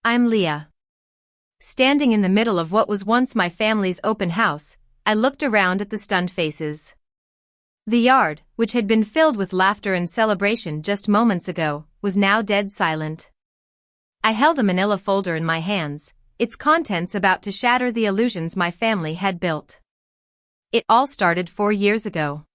I'm Leah. Standing in the middle of what was once my family's open house, I looked around at the stunned faces. The yard, which had been filled with laughter and celebration just moments ago, was now dead silent. I held a manila folder in my hands, its contents about to shatter the illusions my family had built. It all started 4 years ago.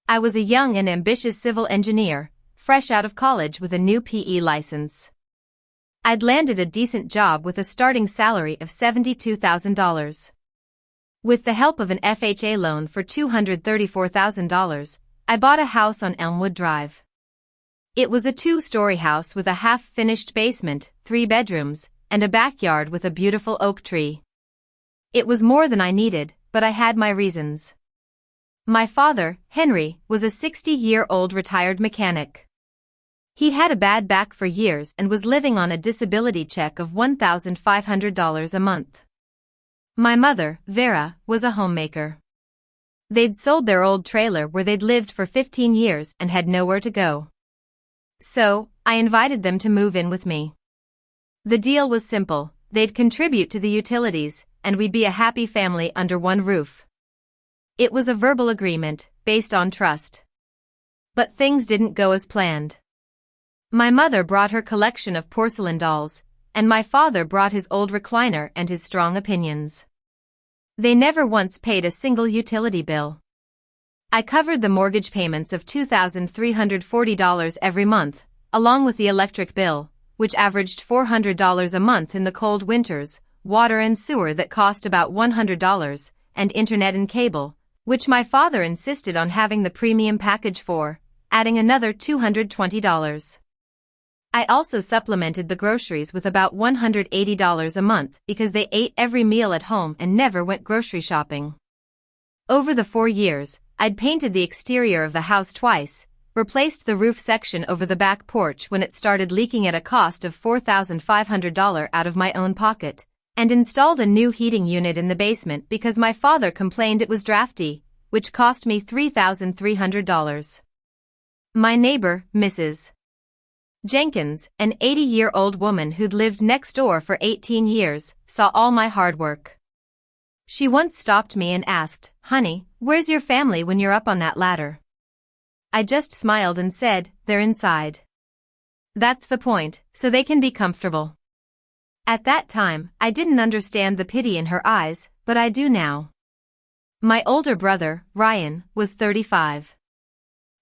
I was a young and ambitious civil engineer, fresh out of college with a new PE license. I'd landed a decent job with a starting salary of $72,000. With the help of an FHA loan for $234,000, I bought a house on Elmwood Drive. It was a 2-story house with a half-finished basement, 3 bedrooms, and a backyard with a beautiful oak tree. It was more than I needed, but I had my reasons. My father, Henry, was a 60-year-old retired mechanic. He'd had a bad back for years and was living on a disability check of $1,500 a month. My mother, Vera, was a homemaker. They'd sold their old trailer where they'd lived for 15 years and had nowhere to go. So, I invited them to move in with me. The deal was simple: they'd contribute to the utilities, and we'd be a happy family under one roof. It was a verbal agreement, based on trust. But things didn't go as planned. My mother brought her collection of porcelain dolls, and my father brought his old recliner and his strong opinions. They never once paid a single utility bill. I covered the mortgage payments of $2,340 every month, along with the electric bill, which averaged $400 a month in the cold winters, water and sewer that cost about $100, and internet and cable, which my father insisted on having the premium package for, adding another $220. I also supplemented the groceries with about $180 a month because they ate every meal at home and never went grocery shopping. Over the 4 years, I'd painted the exterior of the house twice, replaced the roof section over the back porch when it started leaking at a cost of $4,500 out of my own pocket, and installed a new heating unit in the basement because my father complained it was drafty, which cost me $3,300. My neighbor, Mrs. Jenkins, an 80-year-old woman who'd lived next door for 18 years, saw all my hard work. She once stopped me and asked, "Honey, where's your family when you're up on that ladder?" I just smiled and said, "They're inside." That's the point, so they can be comfortable. At that time, I didn't understand the pity in her eyes, but I do now. My older brother, Ryan, was 35.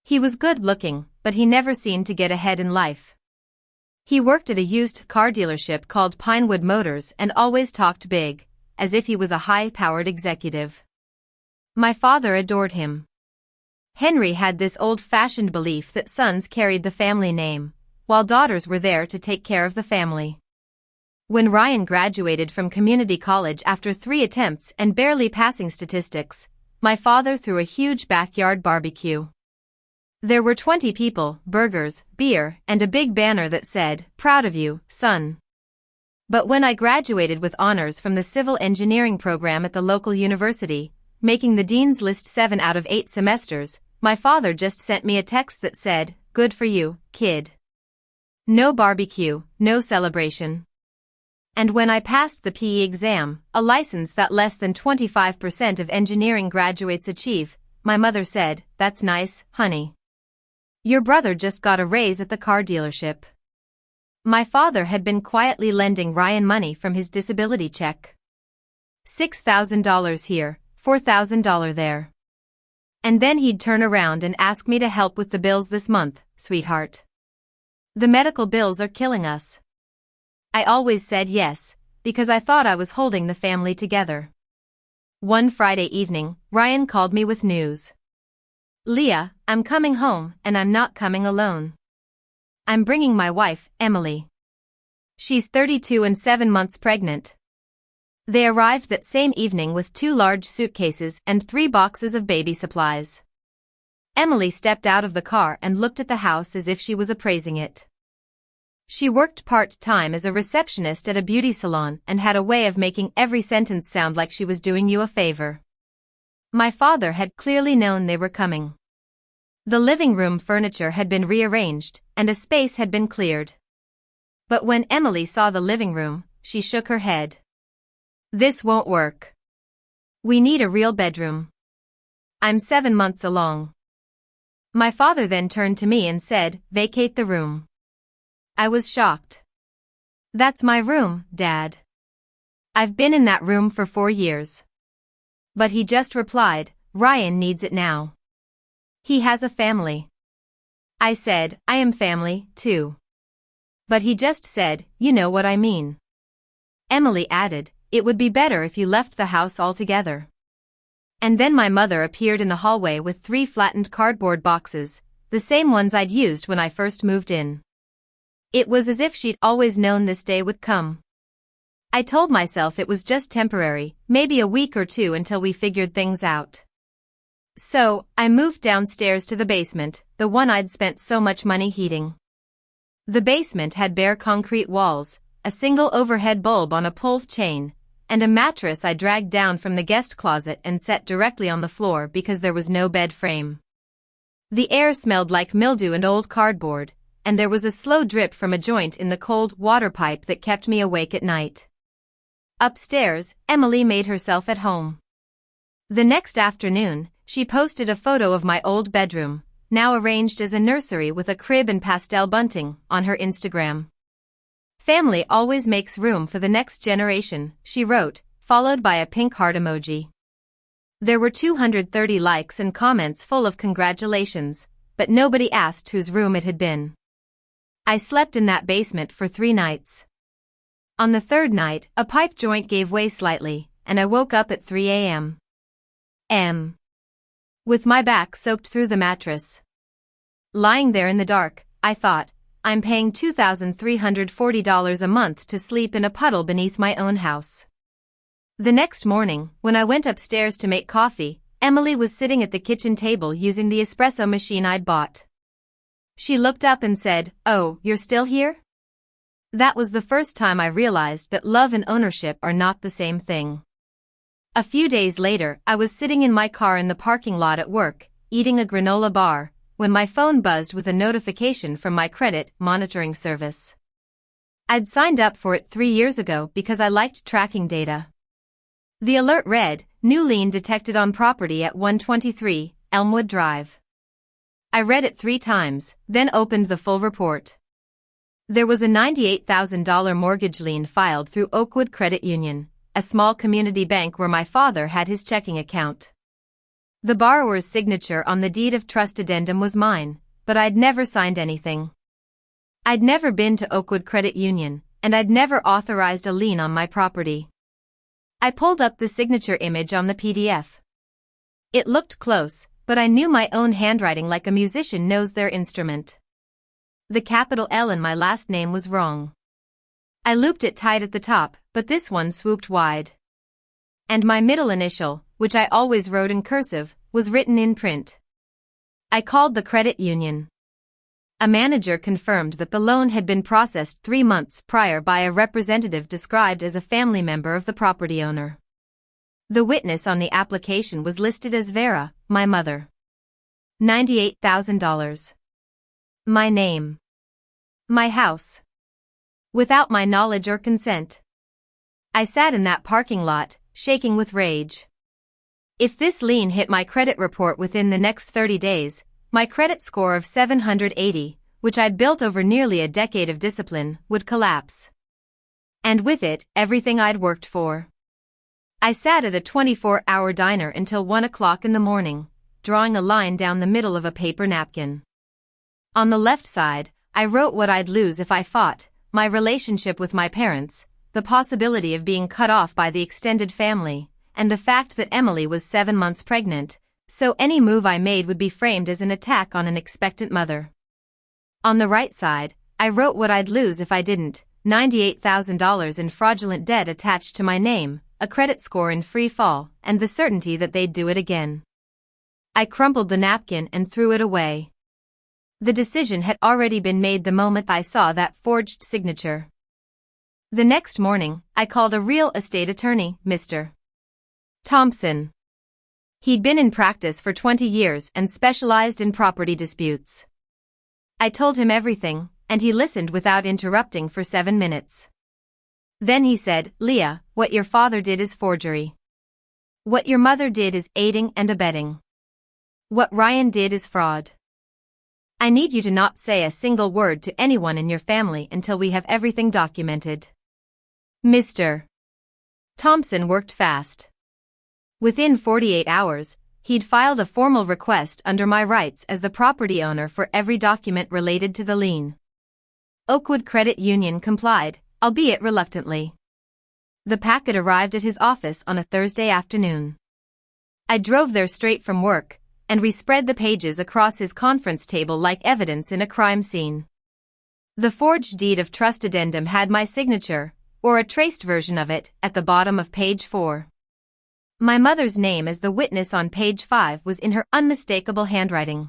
He was good-looking, but he never seemed to get ahead in life. He worked at a used car dealership called Pinewood Motors and always talked big, as if he was a high-powered executive. My father adored him. Henry had this old-fashioned belief that sons carried the family name, while daughters were there to take care of the family. When Ryan graduated from community college after 3 attempts and barely passing statistics, my father threw a huge backyard barbecue. There were 20 people, burgers, beer, and a big banner that said, "Proud of you, son." But when I graduated with honors from the civil engineering program at the local university, making the dean's list 7 out of 8 semesters, my father just sent me a text that said, "Good for you, kid." No barbecue, no celebration. And when I passed the PE exam, a license that less than 25% of engineering graduates achieve, my mother said, "That's nice, honey. Your brother just got a raise at the car dealership." My father had been quietly lending Ryan money from his disability check. $6,000 here, $4,000 there. And then he'd turn around and ask me to help with the bills this month, "Sweetheart. The medical bills are killing us." I always said yes, because I thought I was holding the family together. One Friday evening, Ryan called me with news. "Leah, I'm coming home, and I'm not coming alone. I'm bringing my wife, Emily. She's 32 and 7 months pregnant." They arrived that same evening with 2 large suitcases and 3 boxes of baby supplies. Emily stepped out of the car and looked at the house as if she was appraising it. She worked part-time as a receptionist at a beauty salon and had a way of making every sentence sound like she was doing you a favor. My father had clearly known they were coming. The living room furniture had been rearranged, and a space had been cleared. But when Emily saw the living room, she shook her head. This won't work. We need a real bedroom. I'm 7 months along. My father then turned to me and said, "Vacate the room." I was shocked. That's my room, Dad. I've been in that room for 4 years. But he just replied, "Ryan needs it now. He has a family." I said, "I am family, too." But he just said, "You know what I mean." Emily added, "It would be better if you left the house altogether." And then my mother appeared in the hallway with 3 flattened cardboard boxes, the same ones I'd used when I first moved in. It was as if she'd always known this day would come. I told myself it was just temporary, maybe a week or 2 until we figured things out. So, I moved downstairs to the basement, the one I'd spent so much money heating. The basement had bare concrete walls, a single overhead bulb on a pull chain, and a mattress I dragged down from the guest closet and set directly on the floor because there was no bed frame. The air smelled like mildew and old cardboard, and there was a slow drip from a joint in the cold water pipe that kept me awake at night. Upstairs, Emily made herself at home. The next afternoon, she posted a photo of my old bedroom, now arranged as a nursery with a crib and pastel bunting, on her Instagram. "Family always makes room for the next generation," she wrote, followed by a pink heart emoji. There were 230 likes and comments full of congratulations, but nobody asked whose room it had been. I slept in that basement for 3 nights. On the 3rd night, a pipe joint gave way slightly, and I woke up at 3 a.m. With my back soaked through the mattress. Lying there in the dark, I thought, I'm paying $2,340 a month to sleep in a puddle beneath my own house. The next morning, when I went upstairs to make coffee, Emily was sitting at the kitchen table using the espresso machine I'd bought. She looked up and said, "Oh, you're still here?" That was the first time I realized that love and ownership are not the same thing. A few days later, I was sitting in my car in the parking lot at work, eating a granola bar, when my phone buzzed with a notification from my credit monitoring service. I'd signed up for it 3 years ago because I liked tracking data. The alert read, "New lien detected on property at 123 Elmwood Drive." I read it 3 times, then opened the full report. There was a $98,000 mortgage lien filed through Oakwood Credit Union, a small community bank where my father had his checking account. The borrower's signature on the deed of trust addendum was mine, but I'd never signed anything. I'd never been to Oakwood Credit Union, and I'd never authorized a lien on my property. I pulled up the signature image on the PDF. It looked close, but I knew my own handwriting like a musician knows their instrument. The capital L in my last name was wrong. I looped it tight at the top, but this one swooped wide. And my middle initial, which I always wrote in cursive, was written in print. I called the credit union. A manager confirmed that the loan had been processed 3 months prior by a representative described as a family member of the property owner. The witness on the application was listed as Vera, my mother. $98,000. My name. My house. Without my knowledge or consent. I sat in that parking lot, shaking with rage. If this lien hit my credit report within the next 30 days, my credit score of 780, which I'd built over nearly a decade of discipline, would collapse. And with it, everything I'd worked for. I sat at a 24-hour diner until 1 o'clock in the morning, drawing a line down the middle of a paper napkin. On the left side, I wrote what I'd lose if I fought, my relationship with my parents, the possibility of being cut off by the extended family, and the fact that Emily was 7 months pregnant, so any move I made would be framed as an attack on an expectant mother. On the right side, I wrote what I'd lose if I didn't, $98,000 in fraudulent debt attached to my name, a credit score in free fall, and the certainty that they'd do it again. I crumpled the napkin and threw it away. The decision had already been made the moment I saw that forged signature. The next morning, I called a real estate attorney, Mr. Thompson. He'd been in practice for 20 years and specialized in property disputes. I told him everything, and he listened without interrupting for 7 minutes. Then he said, "Leah, what your father did is forgery. What your mother did is aiding and abetting. What Ryan did is fraud. I need you to not say a single word to anyone in your family until we have everything documented." Mr. Thompson worked fast. Within 48 hours, he'd filed a formal request under my rights as the property owner for every document related to the lien. Oakwood Credit Union complied, albeit reluctantly. The packet arrived at his office on a Thursday afternoon. I drove there straight from work, and we spread the pages across his conference table like evidence in a crime scene. The forged deed of trust addendum had my signature, or a traced version of it, at the bottom of page 4. My mother's name as the witness on page 5 was in her unmistakable handwriting.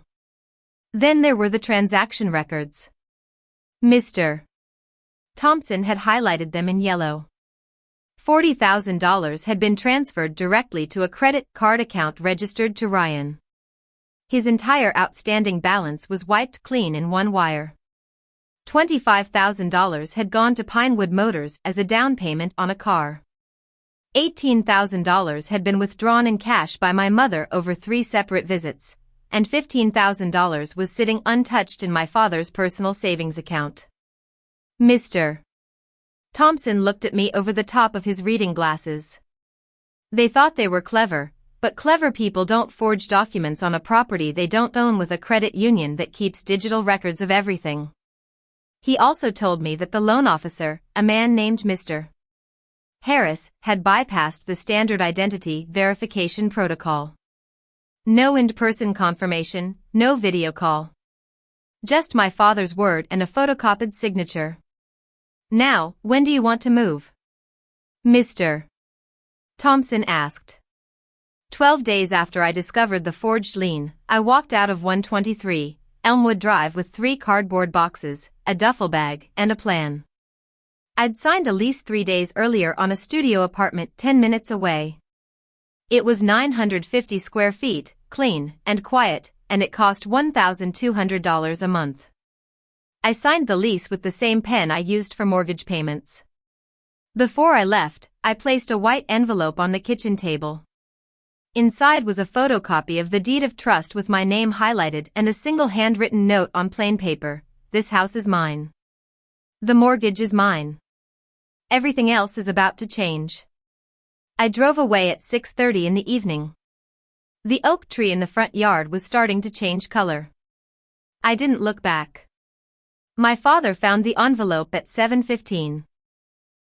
Then there were the transaction records. Mr. Thompson had highlighted them in yellow. $40,000 had been transferred directly to a credit card account registered to Ryan. His entire outstanding balance was wiped clean in one wire. $25,000 had gone to Pinewood Motors as a down payment on a car. $18,000 had been withdrawn in cash by my mother over 3 separate visits, and $15,000 was sitting untouched in my father's personal savings account. Mr. Thompson looked at me over the top of his reading glasses. They thought they were clever, but clever people don't forge documents on a property they don't own with a credit union that keeps digital records of everything. He also told me that the loan officer, a man named Mr. Harris, had bypassed the standard identity verification protocol. No in-person confirmation, no video call. Just my father's word and a photocopied signature. "Now, when do you want to move?" Mr. Thompson asked. 12 days after I discovered the forged lien, I walked out of 123 Elmwood Drive with 3 cardboard boxes, a duffel bag, and a plan. I'd signed a lease 3 days earlier on a studio apartment 10 minutes away. It was 950 square feet, clean and quiet, and it cost $1,200 a month. I signed the lease with the same pen I used for mortgage payments. Before I left, I placed a white envelope on the kitchen table. Inside was a photocopy of the deed of trust with my name highlighted and a single handwritten note on plain paper: "This house is mine. The mortgage is mine. Everything else is about to change." I drove away at 6:30 in the evening. The oak tree in the front yard was starting to change color. I didn't look back. My father found the envelope at 7:15.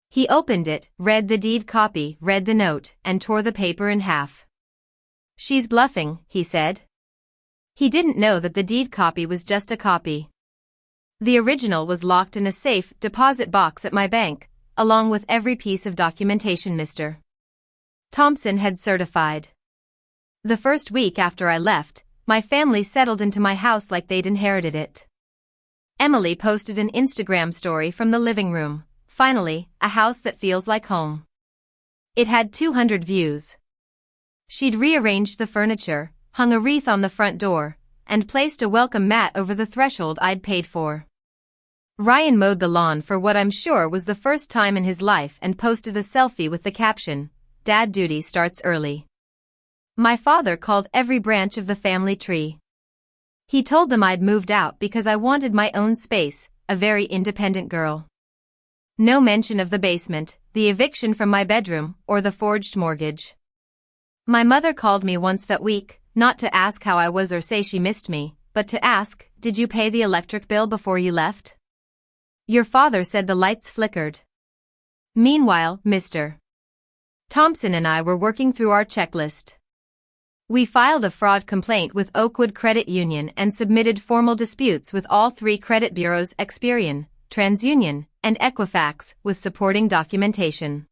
He opened it, read the deed copy, read the note, and tore the paper in half. "She's bluffing," he said. He didn't know that the deed copy was just a copy. The original was locked in a safe deposit box at my bank, along with every piece of documentation Mr. Thompson had certified. The first week after I left, my family settled into my house like they'd inherited it. Emily posted an Instagram story from the living room: "Finally, a house that feels like home." It had 200 views. She'd rearranged the furniture, hung a wreath on the front door, and placed a welcome mat over the threshold I'd paid for. Ryan mowed the lawn for what I'm sure was the first time in his life and posted a selfie with the caption, "Dad duty starts early." My father called every branch of the family tree. He told them I'd moved out because I wanted my own space, a very independent girl. No mention of the basement, the eviction from my bedroom, or the forged mortgage. My mother called me once that week, not to ask how I was or say she missed me, but to ask, "Did you pay the electric bill before you left? Your father said the lights flickered." Meanwhile, Mr. Thompson and I were working through our checklist. We filed a fraud complaint with Oakwood Credit Union and submitted formal disputes with all 3 credit bureaus: Experian, TransUnion, and Equifax, with supporting documentation.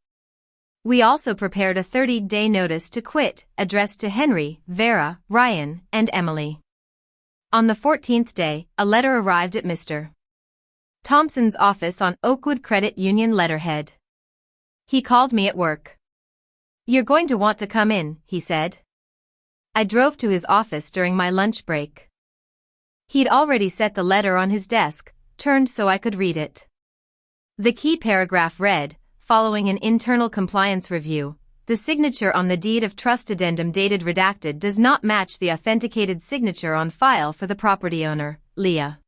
We also prepared a 30-day notice to quit, addressed to Henry, Vera, Ryan, and Emily. On the 14th day, a letter arrived at Mr. Thompson's office on Oakwood Credit Union letterhead. He called me at work. "You're going to want to come in," he said. I drove to his office during my lunch break. He'd already set the letter on his desk, turned so I could read it. The key paragraph read, following an internal compliance review, the signature on the deed of trust addendum dated redacted does not match the authenticated signature on file for the property owner, Leah.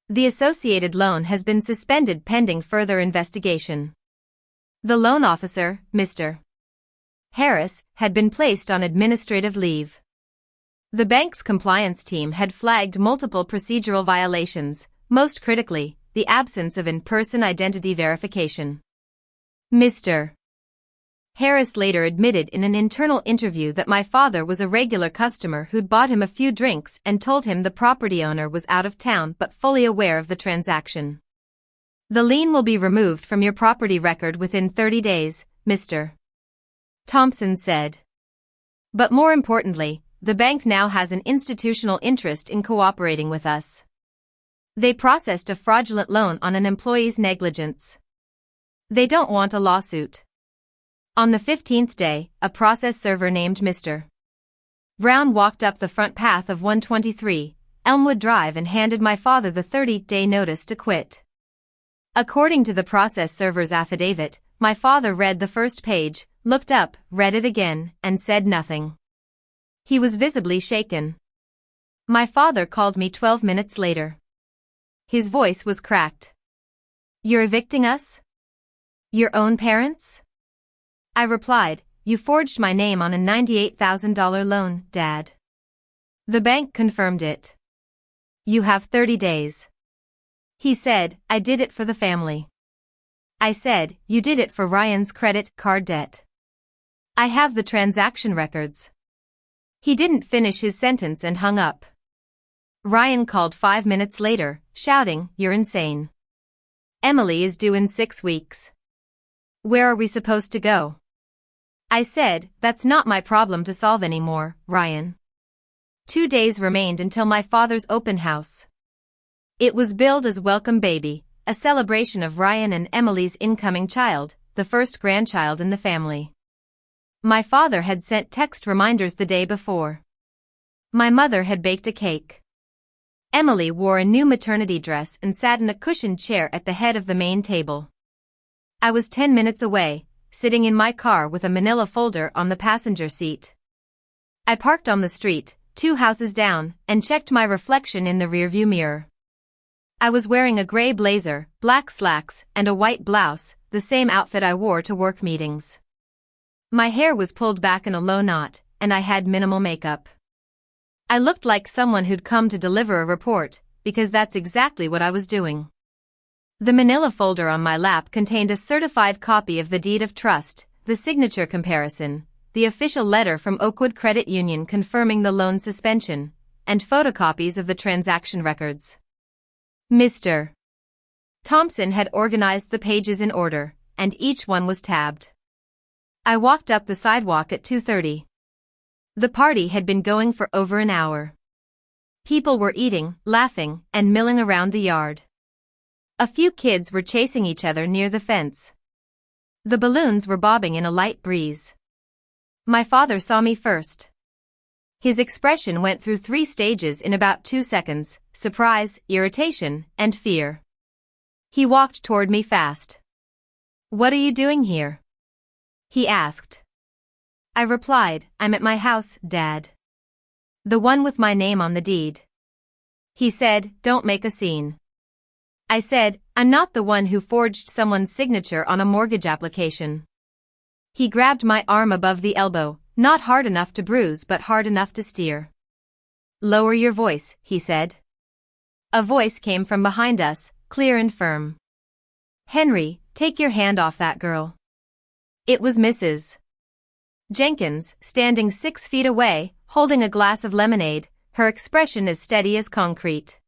The associated loan has been suspended pending further investigation. The loan officer, Mr. Harris, had been placed on administrative leave. The bank's compliance team had flagged multiple procedural violations, most critically, the absence of in-person identity verification. Mr. Harris later admitted in an internal interview that my father was a regular customer who'd bought him a few drinks and told him the property owner was out of town but fully aware of the transaction. The lien will be removed from your property record within 30 days, Mr. Thompson said. But more importantly, the bank now has an institutional interest in cooperating with us. They processed a fraudulent loan on an employee's negligence. They don't want a lawsuit. On the 15th day, a process server named Mr. Brown walked up the front path of 123, Elmwood Drive and handed my father the 30-day notice to quit. According to the process server's affidavit, my father read the first page, looked up, read it again, and said nothing. He was visibly shaken. My father called me 12 minutes later. His voice was cracked. "You're evicting us? Your own parents?" I replied, "You forged my name on a $98,000 loan, Dad." The bank confirmed it. "You have 30 days. He said, "I did it for the family." I said, "You did it for Ryan's credit card debt. I have the transaction records." He didn't finish his sentence and hung up. Ryan called 5 minutes later, shouting, "You're insane. Emily is due in 6 weeks. Where are we supposed to go?" I said, "That's not my problem to solve anymore, Ryan." 2 days remained until my father's open house. It was billed as Welcome Baby, a celebration of Ryan and Emily's incoming child, the first grandchild in the family. My father had sent text reminders the day before. My mother had baked a cake. Emily wore a new maternity dress and sat in a cushioned chair at the head of the main table. I was 10 minutes away, sitting in my car with a manila folder on the passenger seat. I parked on the street, 2 houses down, and checked my reflection in the rearview mirror. I was wearing a gray blazer, black slacks, and a white blouse, the same outfit I wore to work meetings. My hair was pulled back in a low knot, and I had minimal makeup. I looked like someone who'd come to deliver a report, because that's exactly what I was doing. The manila folder on my lap contained a certified copy of the deed of trust, the signature comparison, the official letter from Oakwood Credit Union confirming the loan suspension, and photocopies of the transaction records. Mr. Thompson had organized the pages in order, and each one was tabbed. I walked up the sidewalk at 2:30. The party had been going for over an hour. People were eating, laughing, and milling around the yard. A few kids were chasing each other near the fence. The balloons were bobbing in a light breeze. My father saw me first. His expression went through 3 stages in about 2 seconds, surprise, irritation, and fear. He walked toward me fast. "What are you doing here?" he asked. I replied, "I'm at my house, Dad. The one with my name on the deed." He said, "Don't make a scene." I said, "I'm not the one who forged someone's signature on a mortgage application." He grabbed my arm above the elbow, not hard enough to bruise but hard enough to steer. "Lower your voice," he said. A voice came from behind us, clear and firm. "Henry, take your hand off that girl." It was Mrs. Jenkins, standing 6 feet away, holding a glass of lemonade, her expression as steady as concrete.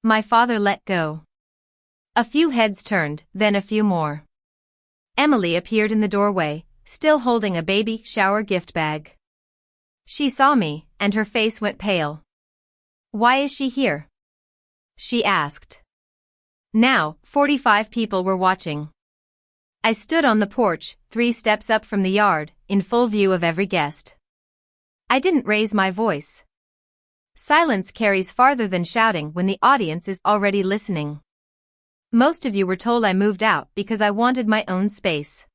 My father let go. A few heads turned, then a few more. Emily appeared in the doorway, still holding a baby shower gift bag. She saw me, and her face went pale. "Why is she here?" she asked. Now, 45 people were watching. I stood on the porch, 3 steps up from the yard, in full view of every guest. I didn't raise my voice. Silence carries farther than shouting when the audience is already listening. Most of you were told I moved out because I wanted my own space.